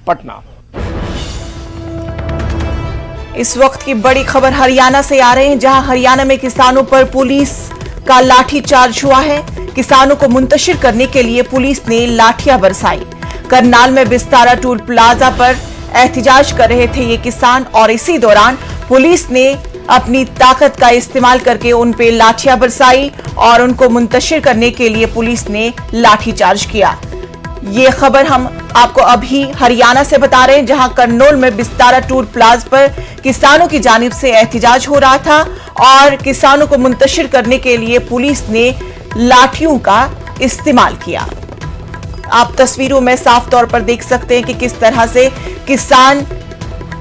पटना। इस वक्त की बड़ी खबर हरियाणा से आ रहे हैं, जहां हरियाणा में किसानों पर पुलिस का लाठीचार्ज हुआ है। किसानों को मुंतशिर करने के लिए पुलिस ने लाठियां बरसाई। करनाल में विस्तारा टोल प्लाजा पर एहतजाज कर रहे थे ये किसान, और इसी दौरान पुलिस ने अपनी ताकत का इस्तेमाल करके उन पे लाठियां बरसाई और उनको मुंतशिर करने के लिए पुलिस ने लाठीचार्ज किया। ये खबर हम आपको अभी हरियाणा से बता रहे हैं, जहां करनौल में विस्तारा टूर प्लाजा पर किसानों की जानिब से एहतजाज हो रहा था और किसानों को मुंतशिर करने के लिए पुलिस ने लाठियों का इस्तेमाल किया। आप तस्वीरों में साफ तौर पर देख सकते हैं कि किस तरह से किसान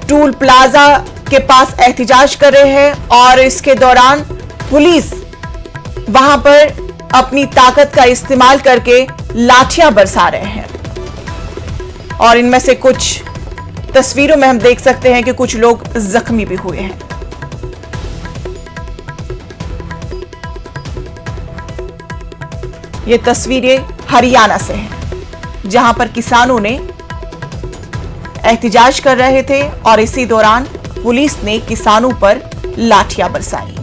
टूल प्लाजा के पास एहतजाज कर रहे हैं और इसके दौरान पुलिस वहां पर अपनी ताकत का इस्तेमाल करके लाठियां बरसा रहे हैं। और इनमें से कुछ तस्वीरों में हम देख सकते हैं कि कुछ लोग जख्मी भी हुए हैं। ये तस्वीरें हरियाणा से हैं, जहां पर किसानों ने एहतजाज कर रहे थे और इसी दौरान पुलिस ने किसानों पर लाठियां बरसाई।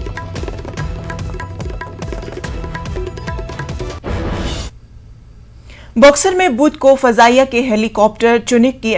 बक्सर में बुध को फजाइया के हेलीकॉप्टर चुनिक की